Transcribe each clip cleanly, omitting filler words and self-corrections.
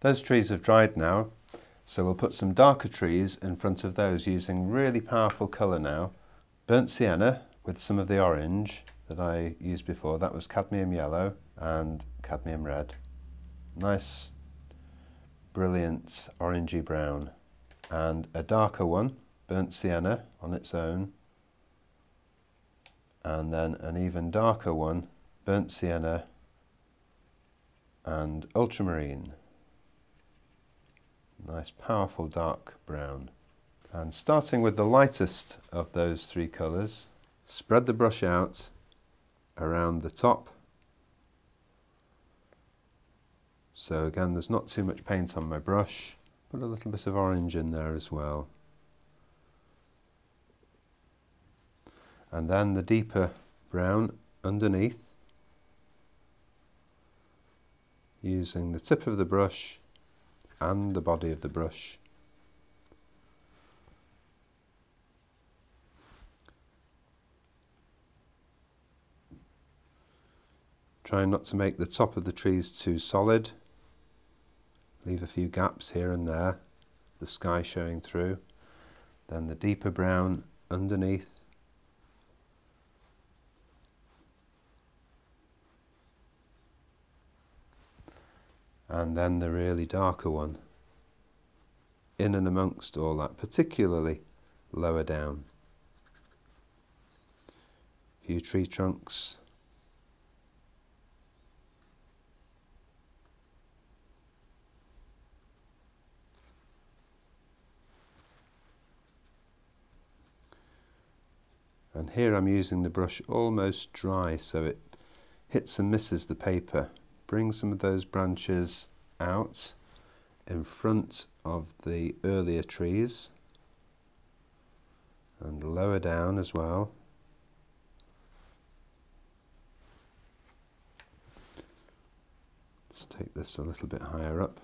Those trees have dried now, so we'll put some darker trees in front of those using really powerful colour now. Burnt sienna with some of the orange that I used before. That was cadmium yellow and cadmium red. Nice, brilliant orangey brown. And a darker one, burnt sienna on its own. And then an even darker one, burnt sienna and ultramarine. Nice powerful dark brown. And starting with the lightest of those three colours, spread the brush out around the top. So again, there's not too much paint on my brush. Put a little bit of orange in there as well. And then the deeper brown underneath, using the tip of the brush and the body of the brush. Trying not to make the top of the trees too solid. Leave a few gaps here and there, the sky showing through. Then the deeper brown underneath. And then the really darker one in and amongst all that, particularly lower down. A few tree trunks. And here I'm using the brush almost dry so it hits and misses the paper. Bring some of those branches out in front of the earlier trees and lower down as well. Let's take this a little bit higher up.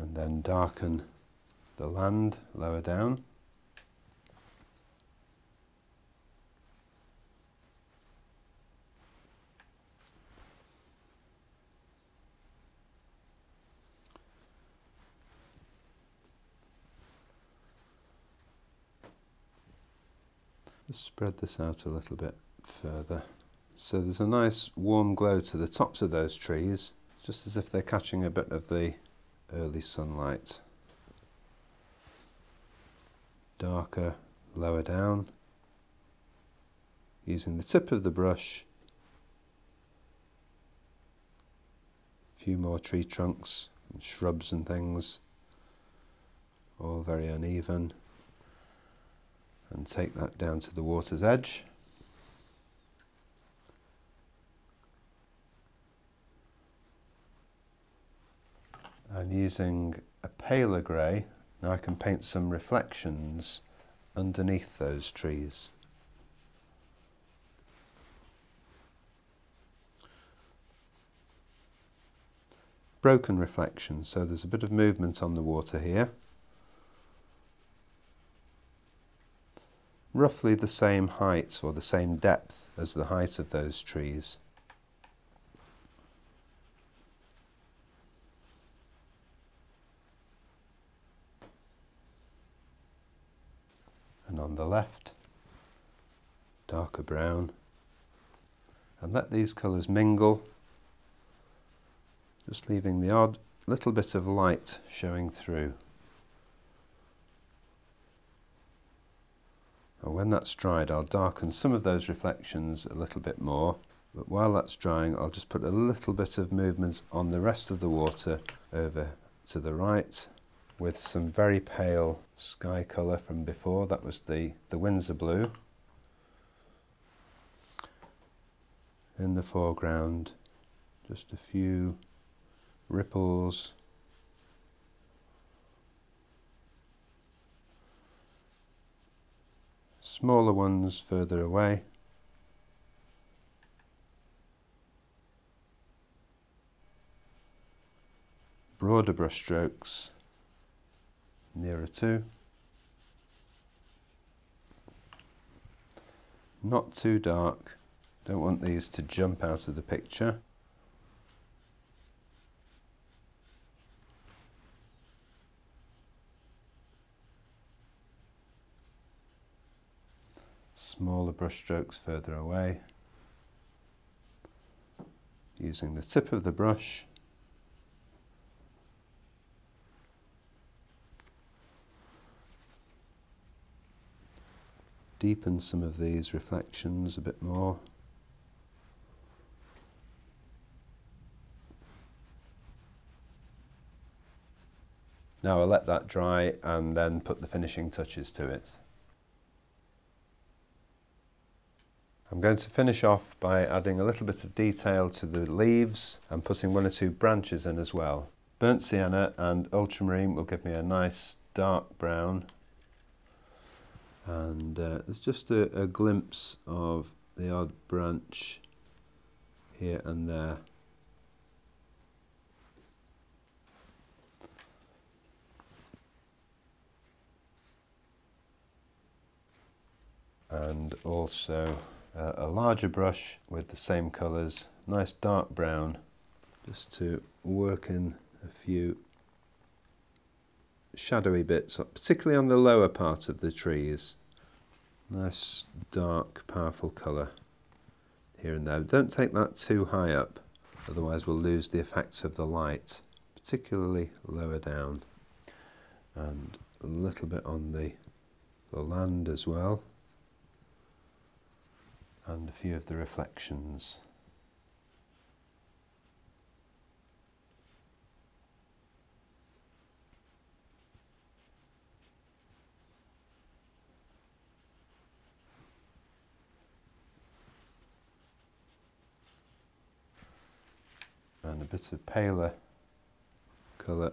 And then darken the land lower down. Just spread this out a little bit further. So there's a nice warm glow to the tops of those trees, just as if they're catching a bit of the early sunlight. Darker lower down, using the tip of the brush. A few more tree trunks and shrubs and things, all very uneven. And take that down to the water's edge. And using a paler grey, now I can paint some reflections underneath those trees. Broken reflections, so there's a bit of movement on the water here. Roughly the same height or the same depth as the height of those trees. And on the left, darker brown. And let these colours mingle, just leaving the odd little bit of light showing through. And when that's dried, I'll darken some of those reflections a little bit more. But while that's drying, I'll just put a little bit of movement on the rest of the water over to the right with some very pale sky colour from before. That was the Windsor blue. In the foreground, just a few ripples. Smaller ones further away. Broader brush strokes nearer to. Not too dark, don't want these to jump out of the picture. Smaller brush strokes further away, using the tip of the brush. Deepen some of these reflections a bit more. Now I'll let that dry and then put the finishing touches to it. I'm going to finish off by adding a little bit of detail to the leaves and putting one or two branches in as well. Burnt sienna and ultramarine will give me a nice dark brown. And there's just a glimpse of the odd branch here and there. And also a larger brush with the same colours, nice dark brown, just to work in a few shadowy bits, particularly on the lower part of the trees. Nice dark powerful colour here and there. Don't take that too high up, otherwise we'll lose the effects of the light, particularly lower down. And a little bit on the land as well, and a few of the reflections. And a bit of paler colour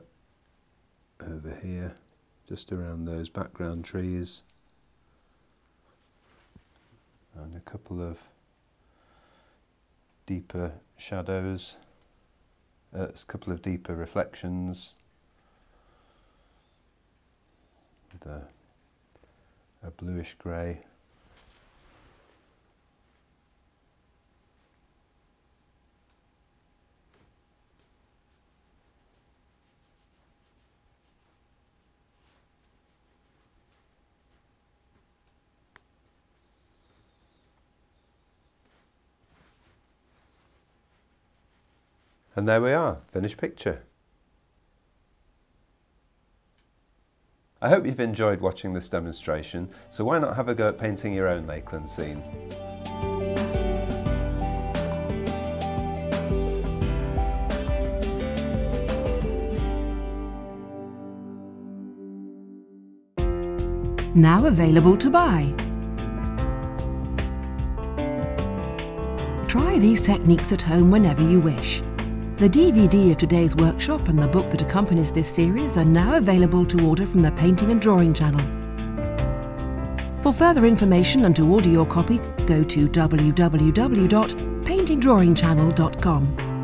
over here, just around those background trees. And a couple of deeper shadows, a couple of deeper reflections with a bluish grey. And there we are, finished picture. I hope you've enjoyed watching this demonstration, so why not have a go at painting your own Lakeland scene? Now available to buy. Try these techniques at home whenever you wish. The DVD of today's workshop and the book that accompanies this series are now available to order from the Painting and Drawing channel. For further information and to order your copy, go to www.paintingdrawingchannel.com.